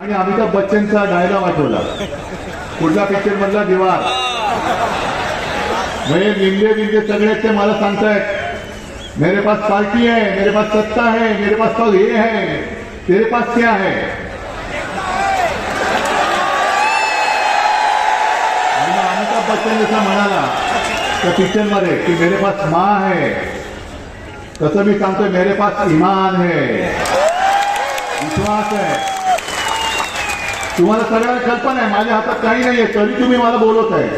आणि अमिताभ बच्चनचा डायलॉग आठवला, कुठला पिक्चर मधला, दीवार. म्हणजे निंदे बिंदे सगळे ते मला सांगतायत, मेरे पास पार्टी है, मेरे पास सत्ता है, मेरे पास तो ये है, तेरे पास क्या है. अमिताभ बच्चन जसा म्हणाला त्या पिक्चर मध्ये की मेरे पास माँ है, तसं मी सांगतोय मेरे पास ईमान है, विश्वास आहे. तुम्हाला सगळ्यांना कल्पना आहे माझ्या हातात काही नाहीये, तरी तुम्ही मला बोलवत आहे.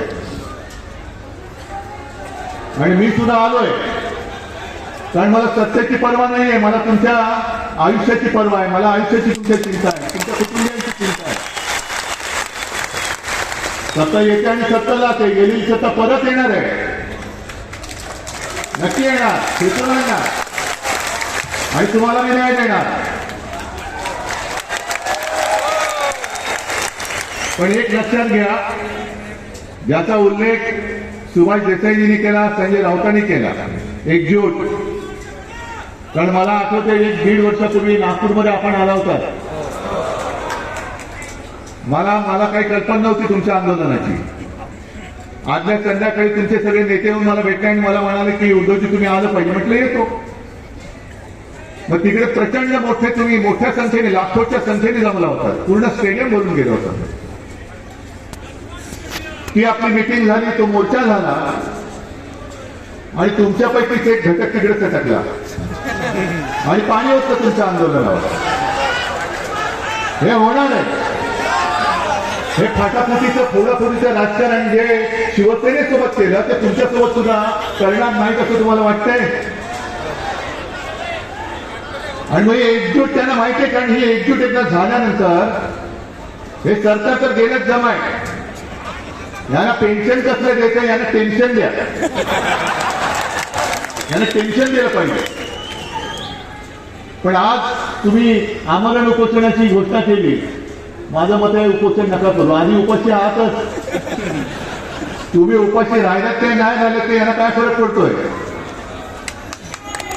आणि मी सुद्धा आलोय कारण मला सत्तेची पर्वा नाहीये, मला तुमच्या आयुष्याची पर्वा आहे. मला आयुष्याची तुमच्या चिंता आहे, तुमच्या कुटुंबियांची चिंता आहे. सत्ता येते आणि सत्ता जाते, गेलेली सत्ता परत येणार आहे, नक्की येणार, खेचून येणार आणि तुम्हाला मी न्याय देणार. पण एक लक्षात घ्या, ज्याचा उल्लेख सुभाष देसाईजींनी केला, संजय राऊतांनी केला, एकजूट. कारण मला आठवते 1-1.5 वर्षापूर्वी नागपूरमध्ये आपण आला होता. मला काही कल्पना नव्हती तुमच्या आंदोलनाची. आदल्या संध्याकाळी तुमचे सगळे नेते येऊन मला भेटले आणि मला म्हणाले की उद्धवजी तुम्ही आलं पाहिजे. म्हटलं येतो. मग तिकडे प्रचंड मोठे तुम्ही मोठ्या संख्येने, लाखोच्या संख्येने जमला होता, पूर्ण स्टेडियम भरून गेलं होतं. ती आपली मीटिंग झाली, तो मोर्चा झाला आणि तुमच्यापैकीच एक घटक तिकडे सटकला आणि पाणी होतं तुमच्या आंदोलनावर. हे होणार आहे. हे फाटाफुटीचं फोडाफोडीचं राजकारण जे शिवसेनेसोबत केलं ते तुमच्यासोबत सुद्धा करणार नाही असं तुम्हाला वाटतंय. आणि मग एकजूट त्यांना माहिती आहे, कारण ही एकजूट एकदा झाल्यानंतर हे सरकार तर गेलंच जमाय. यांना पेन्शन कसलं द्यायचं, यांना टेन्शन द्या, यांना टेन्शन दिलं पाहिजे. पण आज तुम्ही आमरण उपोषणाची घोषणा केली. माझं मत आहे उपोषण नका करू. आधी उपाशी आहातच. तुम्ही उपाशी राहिलात ते नाही राहिलं ते यांना काय फरक पडतोय.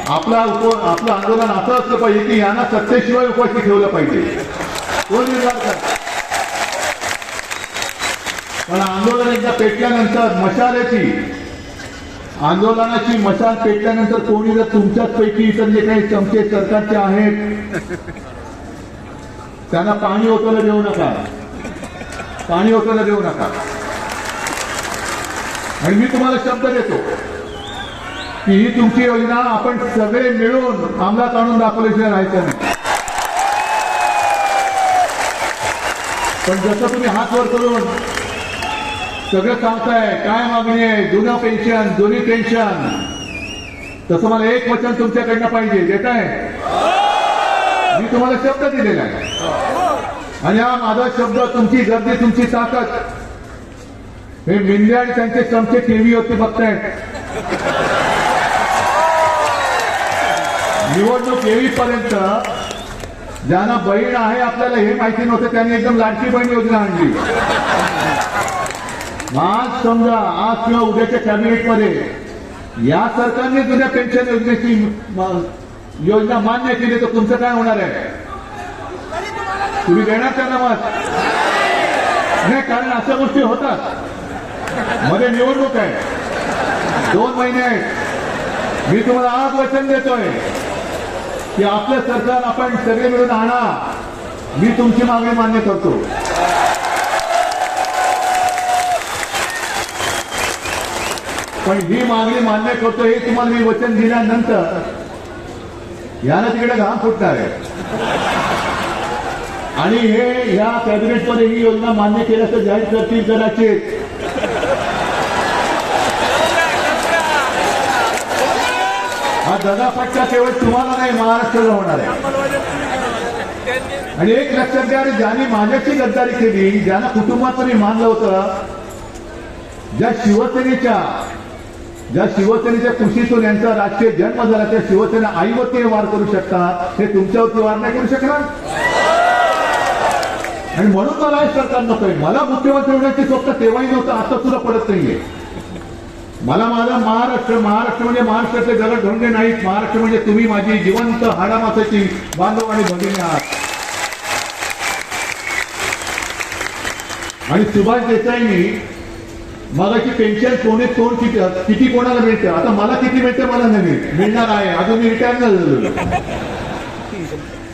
आपलं आंदोलन असं असलं पाहिजे की यांना सत्तेशिवाय उपाशी ठेवलं पाहिजे. कोण निर्धार करा. पण आंदोलन एकदा पेटल्यानंतर आंदोलनाची मशाल पेटल्यानंतर कोणी जर तुमच्याच पैकी इतर जे काही चमचे सरकारचे आहेत त्यांना पाणी ओतायला देऊ नका, पाणी ओतायला देऊ नका. आणि मी तुम्हाला शब्द देतो की ही तुमची योजना आपण सगळे मिळून अंमलात आणून दाखवल्याशिवाय राहायचं नाही. पण जसं तुम्ही हात वर करून सगळं सांगताय काय मागणी आहे, जुनं पेन्शन, जुनी पेन्शन, तसं मला एक वचन तुमच्याकडनं पाहिजे. देताय? मी तुम्हाला शब्द दिलेला आहे आणि हा माझा शब्द, तुमची गर्दी, तुमची ताकद. हे मिंदे आणि त्यांचे चमचे टीव्ही होते बघतायत. निवडणूक येईपर्यंत ज्यांना बहीण आहे आपल्याला हे माहिती नव्हतं त्यांनी एकदम लाडकी बहीण योजना आणली. आज समजा आज किंवा उद्याच्या कॅबिनेटमध्ये या सरकारने जुन्या पेन्शन योजनेची योजना मान्य केली तर तुमचं काय होणार आहे. तुम्ही देणार त्यांना मत नाही, कारण अशा गोष्टी होतात. मध्ये निवडणूक आहे, 2 महिने आहेत. मी तुम्हाला आज वचन देतोय की आपलं सरकार आपण सगळे मिळून आणा. मी तुमची मागणी मान्य करतो. पण ही मागणी मान्य करतो हे तुम्हाला मी वचन दिल्यानंतर याला तिकडे घाम फुटणार आहे. आणि हे या कॅबिनेटमध्ये ही योजना मान्य केल्याचं जाहीर करतील कदाचित. हा दगाफटका केवळ तुम्हाला नाही, महाराष्ट्राला होणार आहे. आणि एक लक्षात घ्या, ज्यांनी माझ्याशी गद्दारी केली, ज्यांना कुटुंबाचं मी मानलं होतं, ज्या शिवसेनेच्या कृषीतून यांचा राजकीय जन्म झाला, त्या शिवसेना आईवरती वार करू शकतात, हे तुमच्यावरती वार नाही करू शकणार. आणि म्हणून मला हे सरकार नकोय. मला मुख्यमंत्री होण्याची स्वप्न तेव्हाही नव्हतं, आता सुद्धा पडत नाहीये. मला माझा महाराष्ट्र म्हणजे महाराष्ट्राचे दगड धोंडे नाहीत. महाराष्ट्र म्हणजे तुम्ही माझी जिवंत हाडामासाची बांधव आणि भगिनी आहात. आणि सुभाष देसाईंनी मगाची पेन्शन कोण किती कोणाला मिळते, आता मला किती मिळते मला नाही मिळणार आहे, अजून मी रिटायर नाही झालो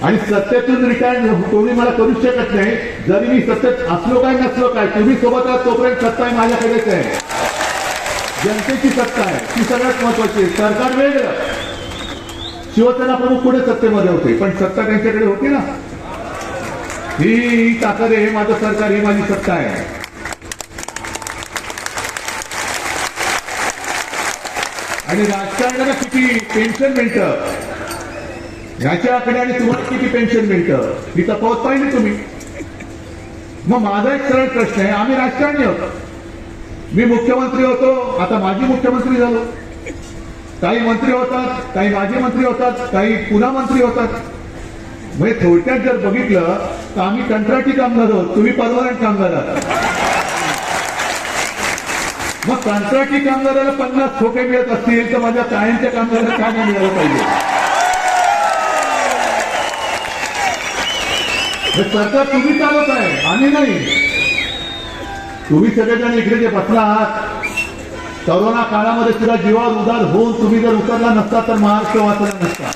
आणि सत्तेतून रिटायर कोणी मला करू शकत नाही. जरी मी सत्तेत असलो काय नसलो काय, तुम्ही सोबत आहात तोपर्यंत सत्ता आहे माझ्याकडेच आहे. जनतेची सत्ता आहे ती सगळ्यात महत्वाची आहे. सरकार वेगळं, शिवसेना प्रमुख पुढे सत्तेमध्ये होते पण सत्ता त्यांच्याकडे होती ना. ही ताकद आहे, हे माझं सरकार, ही माझी सत्ता आहे. आणि राजकारणाला किती पेन्शन मिळतं याच्या आकडे आणि तुम्हाला किती पेन्शन मिळतं ही तफावत पाहिजे तुम्ही. मग माझा एक सरळ प्रश्न आहे, आम्ही राजकारणी होतो, मी मुख्यमंत्री होतो, आता माजी मुख्यमंत्री झालो, काही मंत्री होतात, काही माजी मंत्री होतात, काही पुन्हा मंत्री होतात. म्हणजे थोडक्यात जर बघितलं तर आम्ही कंत्राटी कामगार आहोत, तुम्ही परमनंट कामगार आहात. मग कंत्राटी कामगाराला 50 खोके मिळत असतील तर माझ्या कायमच्या कामगाराला काय नाही मिळालं पाहिजे. सरकार तुम्ही चालवत आहे, आम्ही नाही. तुम्ही सगळेजण इकडे जे बसला आहात, कोरोना काळामध्ये सुद्धा जीवावर उदार होऊन तुम्ही जर उतरला नसता तर महाराष्ट्र वाचला नसता.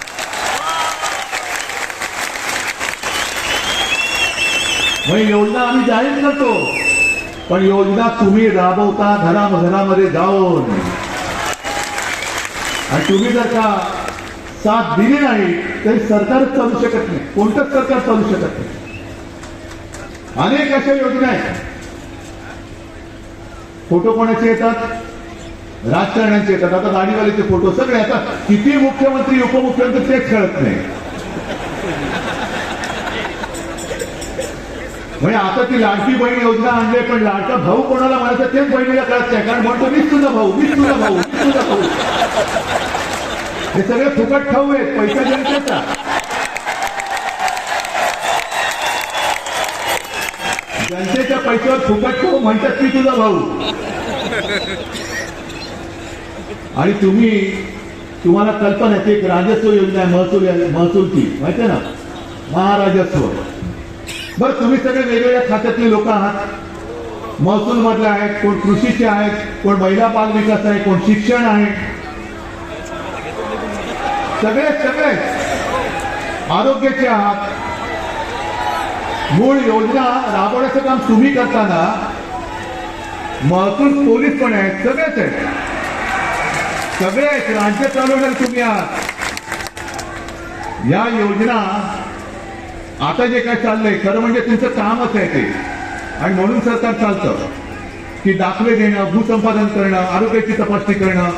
मग योजना आम्ही जाहीर करतो, पण योजना तुम्ही राबवता घराघरामध्ये जाऊन. आणि तुम्ही जर का साथ दिली नाही तरी सरकारच चालू शकत नाही, कोणतंच सरकार चालू शकत नाही. अनेक अशा योजना आहेत. फोटो कोणाचे येतात, राजकारण्यांचे येतात. आता गाडीवाल्याचे फोटो सगळे येतात. किती मुख्यमंत्री उपमुख्यमंत्री तेच कळत नाही. म्हणजे आता ती लाडकी बहीण योजना आणली, पण लाडका भाऊ कोणाला म्हणायचं तेच बहिणीला कळत नाही, कारण म्हणतो मीच तुझा भाऊ, मीच तुझा भाऊ, मीच तुझा भाऊ. हे सगळे फुकट खाऊ आहेत, पैसा जनतेचा. जनतेच्या पैशावर फुकट खाऊ म्हणतात मी तुझा भाऊ. आणि तुम्हाला कल्पना आहे, एक राजस्व योजना आहे, महसूलची माहिती आहे ना, महाराजस्व. बरं, तुम्ही सगळे वेगवेगळ्या खात्यातले लोक आहात. महसूल मधले आहेत, कोण कृषीचे आहेत, कोण महिला बाल विकास आहे, कोण शिक्षण आहे, सगळे आरोग्याचे आहात. मूळ योजना राबवण्याचं काम तुम्ही करताना महसूल पोलीस पण आहेत, सगळेच राज्य चालवणार तुम्ही आहात. या योजना आता जे काय चाललंय खरं म्हणजे तुमचं कामच आहे ते. आणि म्हणून सरकार चालतं की दाखले देणं, भूसंपादन करणं, आरोग्याची तपासणी करणं.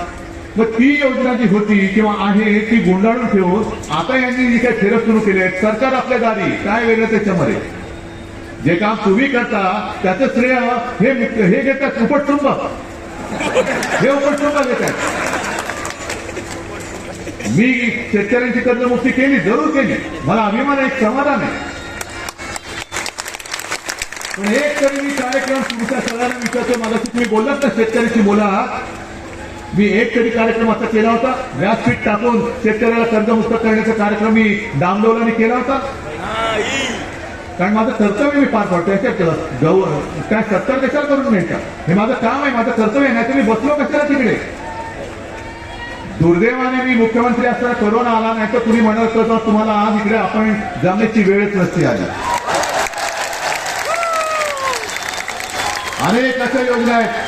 मग ती योजना जी होती किंवा आहे ती गुंडाळून ठेवून आता यांनी जी काही फेरत सुरू केले, सरकार आपल्या दारी, काय वेगळं त्याच्यामध्ये. जे काम तुम्ही करता त्याचं श्रेय हे घेतात उपटुंब, हे उपटुंब घेतात. मी शेतकऱ्यांची कर्जमुक्ती केली, जरूर केली, मला अभिमान आहे, समाधान आहे. पण एक तरी मी कार्यक्रम तुमच्या सगळ्यांना विचारतो, मला तुम्ही बोललात ना शेतकऱ्याची बोला, मी एक तरी कार्यक्रम असा केला होता, व्यासपीठ टाकून शेतकऱ्याला कर्जमुक्त करण्याचा कार्यक्रम मी दामडवलाने केला होता. कारण माझं कर्तव्य मी पार पाडतो. काय सत्तर कशाला करून मिळतं, हे माझं काम आहे, माझं कर्तव्य आहे. नाही तर मी बसलो कशाला तिकडे. दुर्दैवाने मी मुख्यमंत्री असताना कोरोना आला, नाही तर तुम्ही म्हणत होता तुम्हाला आज इकडे आपण जमण्याची वेळच नसती आली. अनेक अशा योजना आहेत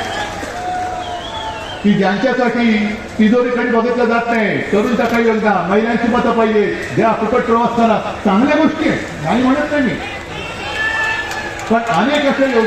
की ज्यांच्यासाठी तिजोरीकडे बघितलं जात नाही. तरुण सकाळी योजना, महिलांची मतं पाहिजे, द्या फुकट प्रवास करा, चांगल्या गोष्टी आहेत, नाही म्हणत नाही मी. पण अनेक अशा योजना